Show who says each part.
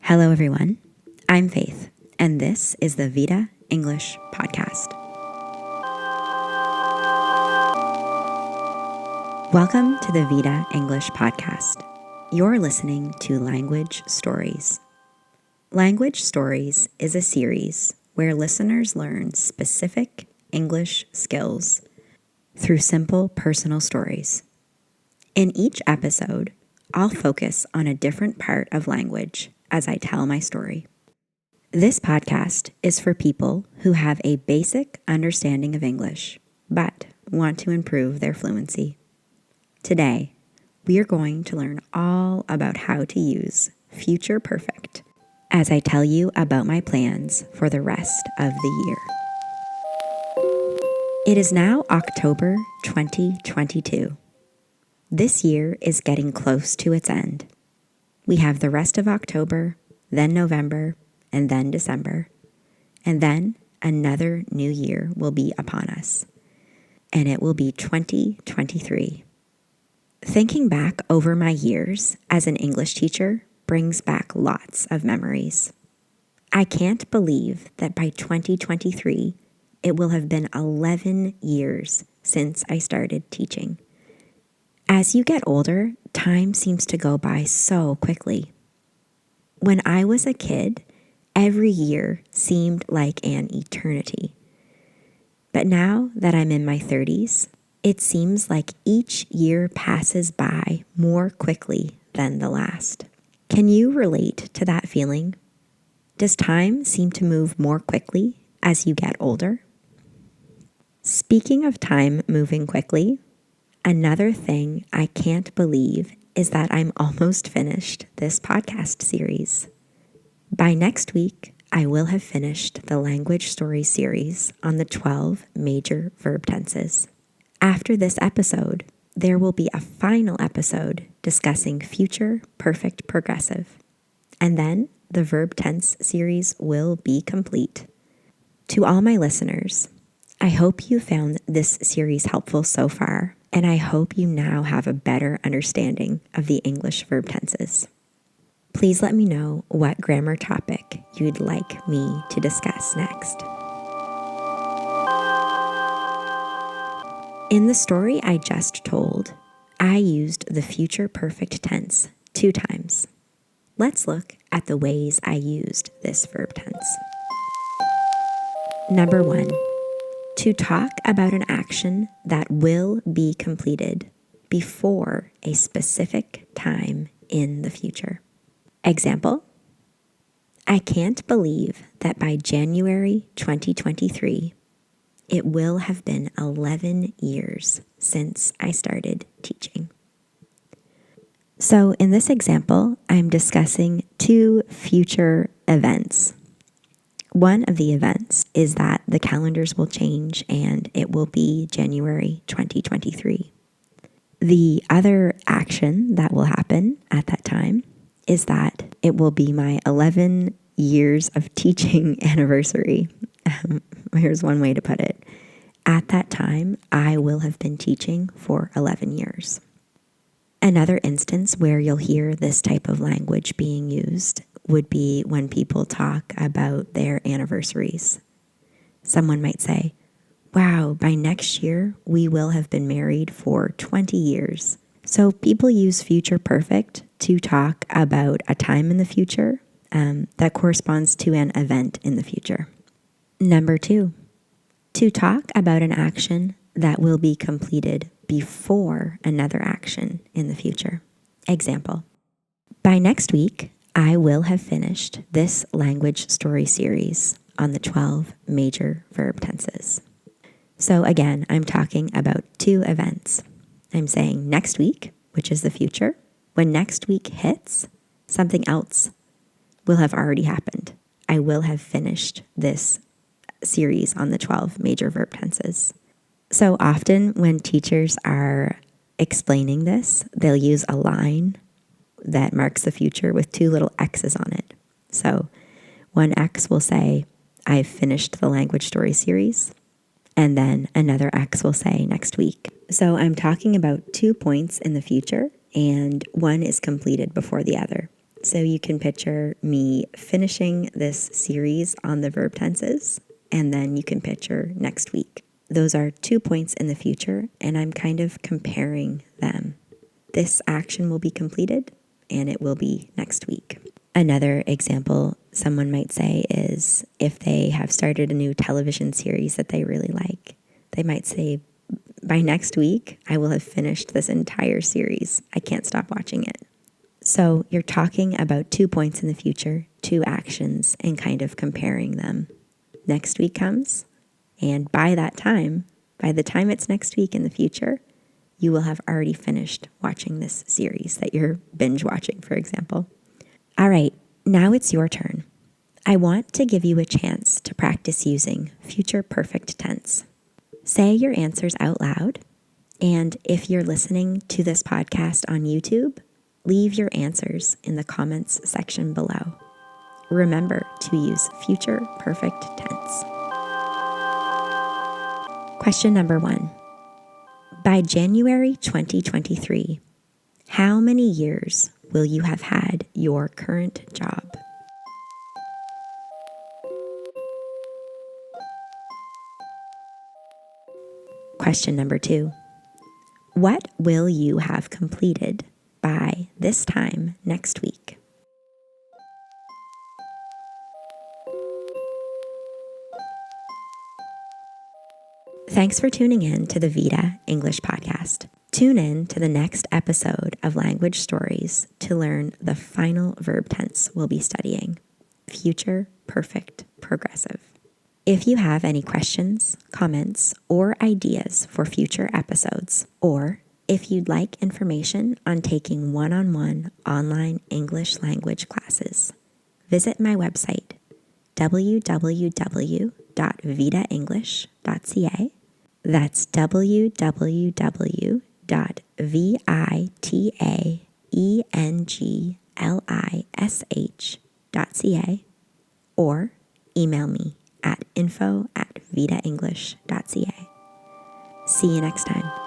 Speaker 1: Hello, everyone. I'm Faith, and this is the Vita English Podcast. Welcome to the Vita English Podcast. You're listening to Language Stories. Language Stories is a series where listeners learn specific English skills through simple personal stories. In each episode, I'll focus on a different part of language as I tell my story. This podcast is for people who have a basic understanding of English, but want to improve their fluency. Today, we are going to learn all about how to use future perfect as I tell you about my plans for the rest of the year. It is now October 2022. This year is getting close to its end. We have the rest of October, then November, and then December. And then another new year will be upon us. And it will be 2023. Thinking back over my years as an English teacher brings back lots of memories. I can't believe that by 2023, it will have been 11 years since I started teaching. As you get older, time seems to go by so quickly. When I was a kid, every year seemed like an eternity. But now that I'm in my 30s, it seems like each year passes by more quickly than the last. Can you relate to that feeling? Does time seem to move more quickly as you get older? Speaking of time moving quickly, another thing I can't believe is that I'm almost finished this podcast series. By next week, I will have finished the language story series on the 12 major verb tenses. After this episode, there will be a final episode discussing future perfect progressive. And then the verb tense series will be complete. To all my listeners, I hope you found this series helpful so far, and I hope you now have a better understanding of the English verb tenses. Please let me know what grammar topic you'd like me to discuss next. In the story I just told, I used the future perfect tense 2 times. Let's look at the ways I used this verb tense. Number 1. To talk about an action that will be completed before a specific time in the future. Example, I can't believe that by January 2023, it will have been 11 years since I started teaching. So in this example, I'm discussing 2 future events. One of the events is that the calendars will change and it will be January 2023. The other action that will happen at that time is that it will be my 11 years of teaching anniversary. Here's one way to put it. At that time, I will have been teaching for 11 years. Another instance where you'll hear this type of language being used would be when people talk about their anniversaries. Someone might say, wow, by next year, we will have been married for 20 years. So people use future perfect to talk about a time in the future that corresponds to an event in the future. Number 2, to talk about an action that will be completed before another action in the future. Example, by next week, I will have finished this language story series on the 12 major verb tenses. So again, I'm talking about 2 events. I'm saying next week, which is the future. When next week hits, something else will have already happened. I will have finished this series on the 12 major verb tenses. So often when teachers are explaining this, they'll use a line that marks the future with 2 little X's on it. So one X will say, I've finished the language story series. And then another X will say next week. So I'm talking about 2 points in the future, and one is completed before the other. So you can picture me finishing this series on the verb tenses, and then you can picture next week. Those are 2 points in the future, and I'm kind of comparing them. This action will be completed, and it will be next week. Another example someone might say is if they have started a new television series that they really like, they might say, by next week, I will have finished this entire series. I can't stop watching it. So you're talking about 2 points in the future, 2 actions, and kind of comparing them. Next week comes, and by the time it's next week in the future, you will have already finished watching this series that you're binge watching, for example. All right, now it's your turn. I want to give you a chance to practice using future perfect tense. Say your answers out loud, and if you're listening to this podcast on YouTube, leave your answers in the comments section below. Remember to use future perfect tense. Question number 1. By January 2023, how many years will you have had your current job? Question number 2. What will you have completed by this time next week? Thanks for tuning in to the Vita English Podcast. Tune in to the next episode of Language Stories to learn the final verb tense we'll be studying, future perfect progressive. If you have any questions, comments, or ideas for future episodes, or if you'd like information on taking one-on-one online English language classes, visit my website, www.vitaenglish.ca. That's www.vitaenglish.ca, or email me at info@vitaenglish.ca. See you next time.